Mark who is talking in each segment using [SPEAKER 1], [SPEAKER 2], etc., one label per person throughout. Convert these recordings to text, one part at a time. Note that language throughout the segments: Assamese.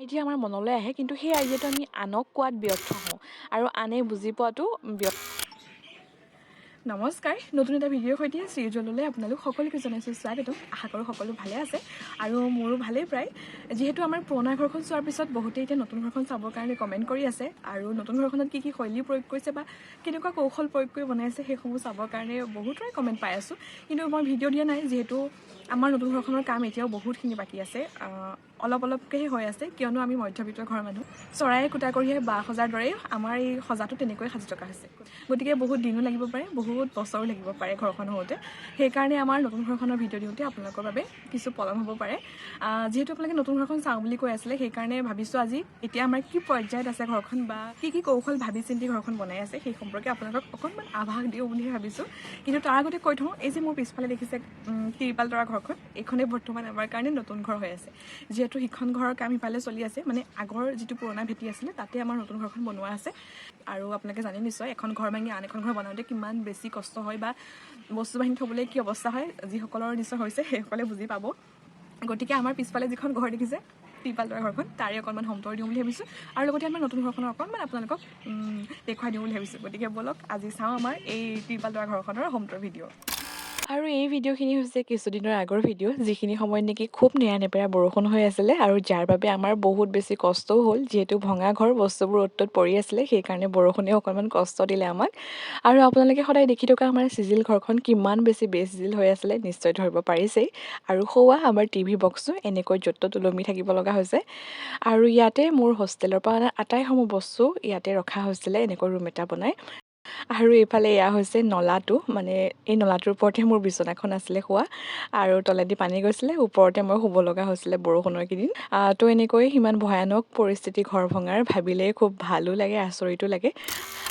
[SPEAKER 1] আইডিয়া আমাৰ মনলৈ আহে কিন্তু সেই আইডিয়াটো আমি আনক কোৱাত ব্যৰ্থ হওঁ আৰু আনে বুজি পোৱাটো নমস্কাৰ নতুন এটা ভিডিঅ'ৰ সৈতে শ্ৰীজললৈ আপোনালোক সকলোকে জনাইছোঁ স্বাগতম। আশা কৰোঁ সকলো ভালে আছে আৰু মোৰো ভালেই প্ৰায়। যিহেতু আমাৰ পুৰণা ঘৰখন চোৱাৰ পিছত বহুতেই এতিয়া নতুন ঘৰখন চাবৰ কাৰণে কমেণ্ট কৰি আছে আৰু নতুন ঘৰখনত কি শৈলী প্ৰয়োগ কৰিছে বা কেনেকুৱা কৌশল প্ৰয়োগ কৰি বনাইছে সেইসমূহ চাবৰ কাৰণে বহুতৰে কমেণ্ট পাই আছোঁ। কিন্তু মই ভিডিঅ' দিয়া নাই যিহেতু আমাৰ নতুন ঘৰখনৰ কাম এতিয়াও বহুতখিনি বাকী আছে, অলপকৈহে হৈ আছে কিয়নো আমি মধ্যবিত্ত ঘৰৰ মানুহ। চৰাই কুটা কঢ়িয়াই বাঁহ সজাৰ দৰেই আমাৰ এই সজাটো তেনেকৈ সাজি থকা হৈছে। গতিকে বহুত দিনো লাগিব পাৰে, বহুত বছৰো লাগিব পাৰে ঘৰখন হওঁতে। সেইকাৰণে আমাৰ নতুন ঘৰখনৰ ভিডিঅ' দিওঁতে আপোনালোকৰ বাবে কিছু পলম হ'ব পাৰে। যিহেতু আপোনালোকে নতুন ঘৰখন চাওঁ বুলি কৈ আছিলে সেইকাৰণে ভাবিছোঁ আজি এতিয়া আমাৰ কি পৰ্যায়ত আছে ঘৰখন বা কি কৌশল ভাবি চিন্তি ঘৰখন বনাই আছে সেই সম্পৰ্কে আপোনালোকক অকণমান আভাস দিওঁ বুলিহে ভাবিছোঁ। কিন্তু তাৰ আগতে কৈ থওঁ, এই যে মোৰ পিছফালে দেখিছে তিৰপাল তৰা ঘৰখন, এইখনেই বৰ্তমান আমাৰ কাৰণে নতুন ঘৰ হৈ আছে। যিহেতু সিখন ঘৰৰ কাম ইফালে চলি আছে, মানে আগৰ যিটো পুৰণা ভেটি আছিলে তাতে আমাৰ নতুন ঘৰখন বনোৱা আছে। আৰু আপোনালোকে জানে নিশ্চয় এখন ঘৰ ভাঙি আন এখন ঘৰ বনাওঁতে কিমান বেছি কষ্ট হয় বা বস্তু বাহিনী থ'বলৈ কি অৱস্থা হয়, যিসকলৰ নিশ্চয় হৈছে সেইসকলে বুজি পাব। গতিকে আমাৰ পিছফালে যিখন ঘৰ দেখিছে তিৰপাল তৰা ঘৰখন, তাৰে অকণমান হোম টুৰ দিওঁ বুলি ভাবিছোঁ আৰু লগতে আমাৰ নতুন ঘৰখনৰ অকণমান আপোনালোকক দেখুৱাই দিওঁ বুলি ভাবিছোঁ। গতিকে ব'লক আজি চাওঁ আমাৰ এই তিৰপাল তৰা ঘৰখনৰ হোম টুৰ ভিডিঅ'। আৰু এই ভিডিঅ'খিনি হৈছে কিছুদিনৰ আগৰ ভিডিঅ', যিখিনি সময়ত নেকি খুব নেৰানেপেৰা বৰষুণ হৈ আছিলে আৰু যাৰ বাবে আমাৰ বহুত বেছি কষ্টও হ'ল। যিহেতু ভঙা ঘৰ, বস্তুবোৰ অ'ত পৰি আছিলে, সেইকাৰণে বৰষুণেও অকণমান কষ্ট দিলে আমাক। আৰু আপোনালোকে সদায় দেখি থকা আমাৰ চিজিল ঘৰখন কিমান বেছি বেচিজিল হৈ আছিলে নিশ্চয় ধৰিব পাৰিছেই। আৰু সৌৱা আমাৰ টিভি বক্সটো এনেকৈ য'ত ত'ত ওলমি থাকিব লগা হৈছে। আৰু ইয়াতে মোৰ হোষ্টেলৰ পৰা অনা আটাইসমূহ বস্তু ইয়াতে ৰখা হৈছিলে এনেকৈ ৰুম এটা বনাই। আৰু এইফালে এয়া হৈছে নলাটো, মানে এই নলাটোৰ ওপৰতে মোৰ বিচনাখন আছিলে শোৱা আৰু তলেদি পানী গৈছিলে, ওপৰতে মই শুব লগা হৈছিলে বৰষুণৰ কেইদিন। তো এনেকৈ সিমান ভয়ানক পৰিস্থিতি ঘৰ ভঙাৰ ভাবিলেই খুব ভালো লাগে, আচৰিতো লাগে।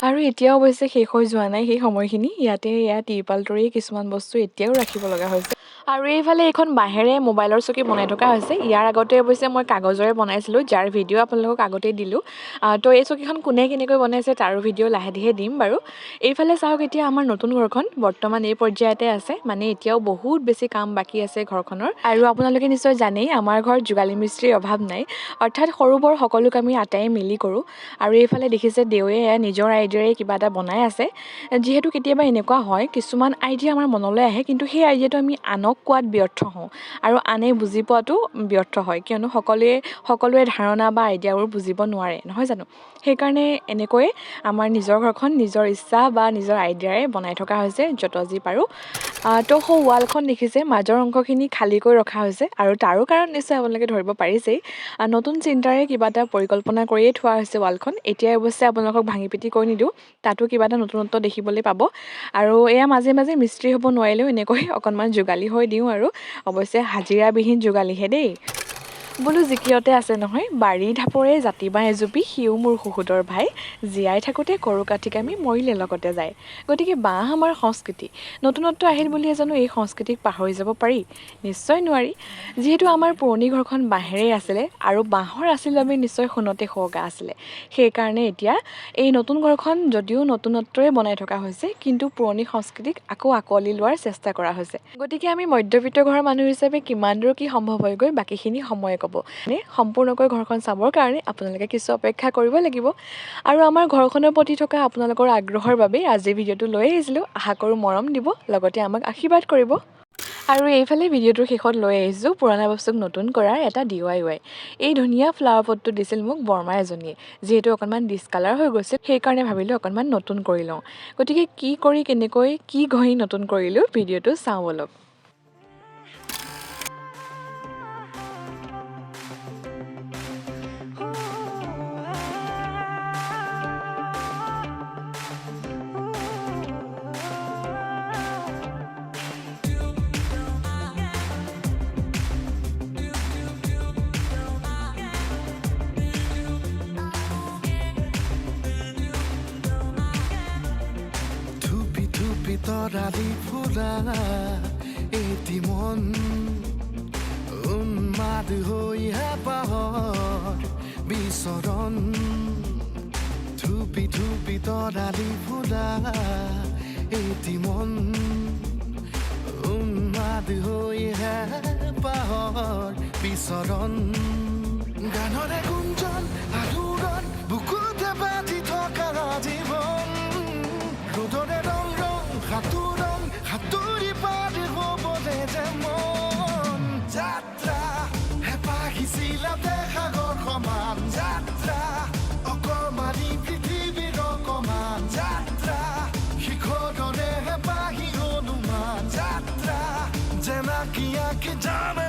[SPEAKER 1] আৰু এতিয়াও অৱশ্যে শেষ হৈ যোৱা নাই সেই সময়খিনি। ইয়াতে এয়া তিৰপাল তৰি কিছুমান বস্তু এতিয়াও ৰাখিব লগা হৈছে। আৰু এইফালে এইখন বাঁহেৰে মোবাইলৰ চকী বনাই থকা হৈছে। ইয়াৰ আগতে অৱশ্যে মই কাগজৰে বনাইছিলোঁ, যাৰ ভিডিঅ' আপোনালোকক আগতেই দিলোঁ। তো এই চকীখন কোনে কেনেকৈ বনাইছে তাৰো ভিডিঅ' লাহে ধীৰে দিম বাৰু। এইফালে চাওক, এতিয়া আমাৰ নতুন ঘৰখন বৰ্তমান এই পৰ্যায়তে আছে, মানে এতিয়াও বহুত বেছি কাম বাকী আছে ঘৰখনৰ। আৰু আপোনালোকে নিশ্চয় জানেই আমাৰ ঘৰত যোগালী মিস্ত্ৰীৰ অভাৱ নাই, অৰ্থাৎ সৰু বৰ সকলো কামেই আটাই মিলি কৰোঁ। আৰু এইফালে দেখিছে দেউৱে নিজৰ আইডিয়াৰে কিবা এটা বনাই আছে। যিহেতু কেতিয়াবা এনেকুৱা হয় কিছুমান আইডিয়া আমাৰ মনলৈ আহে কিন্তু সেই আইডিয়াটো আমি আনক কোৱাত ব্যৰ্থ হওঁ আৰু আনে বুজি পোৱাটো ব্যৰ্থ হয়, কিয়নো সকলোৱে ধাৰণা বা আইডিয়াবোৰ বুজিব নোৱাৰে, নহয় জানো? সেইকাৰণে এনেকৈয়ে আমাৰ নিজৰ ঘৰখন নিজৰ ইচ্ছা বা নিজৰ আইডিয়াৰে বনাই থকা হৈছে য'ত যি পাৰোঁ। তো সৌ ৱালখন দেখিছে, মাজৰ অংশখিনি খালীকৈ ৰখা হৈছে আৰু তাৰো কাৰণ নিশ্চয় আপোনালোকে ধৰিব পাৰিছেই। নতুন চিন্তাৰে কিবা এটা পৰিকল্পনা কৰিয়েই থোৱা হৈছে ৱালখন। এতিয়াই অৱশ্যে আপোনালোকক ভাঙি পিটি কৈ নিদিওঁ, তাতো কিবা এটা নতুনত্ব দেখিবলৈ পাব। আৰু এয়া মাজে মাজে মিস্ত্ৰী হ'ব নোৱাৰিলেও এনেকৈ অকণমান যোগালী হৈ দিওঁ, আৰু অৱশ্যে হাজিৰাবিহীন যোগালীহে দেই। বোলো জিকিৰতে আছে নহয়, বাৰী ঢাপৰে জাতি বাঁহ এজুপি, সিও মোৰ সুহুদৰ ভাই, জীয়াই থাকোঁতে কৰো কাঠি কামি, মৰিলে লগতে যায়। গতিকে বাঁহ আমাৰ সংস্কৃতি। নতুনত্ব আহিল বুলিয়ে জানো এই সংস্কৃতিক পাহৰি যাব পাৰি? নিশ্চয় নোৱাৰি। যিহেতু আমাৰ পুৰণি ঘৰখন বাঁহেৰেই আছিলে আৰু বাঁহৰ আছিল বাবে নিশ্চয় সোণতে সুৱগা আছিলে। সেইকাৰণে এতিয়া এই নতুন ঘৰখন যদিও নতুনত্বৰে বনাই থকা হৈছে কিন্তু পুৰণি সংস্কৃতিক আকৌ আঁকোৱালি লোৱাৰ চেষ্টা কৰা হৈছে। গতিকে আমি মধ্যবিত্ত ঘৰৰ মানুহ হিচাপে কিমান দূৰ কি সম্ভৱ হয়গৈ বাকীখিনি সময়ে ক'ব। মানে সম্পূৰ্ণকৈ ঘৰখন চাবৰ কাৰণে আপোনালোকে কিছু অপেক্ষা কৰিব লাগিব। আৰু আমাৰ ঘৰখনৰ প্ৰতি থকা আপোনালোকৰ আগ্ৰহৰ বাবে আজি ভিডিঅ'টো লৈ আহিছিলোঁ। আশা কৰোঁ মৰম দিব, লগতে আমাক আশীৰ্বাদ কৰিব। আৰু এইফালে ভিডিঅ'টোৰ শেষত লৈ আহিছোঁ পুৰণা বস্তুক নতুন কৰাৰ এটা DIY। এই ধুনীয়া ফ্লাৱাৰ পটটো দিছিল মোক বৰমা এজনীয়ে। যিহেতু অকণমান ডিছকালাৰ হৈ গৈছিল সেইকাৰণে ভাবিলোঁ অকণমান নতুন কৰি লওঁ। গতিকে কি কৰি কেনেকৈ কি ঘঁহি নতুন কৰিলোঁ ভিডিঅ'টো চাওঁ বলক।
[SPEAKER 2] তৰালি ফুৰা এটি মন উন্মাদ হৈ হেঁপাহৰ বিচৰণ, থুপি থুপি তৰালি ফুৰা এটি মন উন্মাদ হৈ হেঁপাহৰ বিচৰণ, গানৰে গুণ किया कि जाने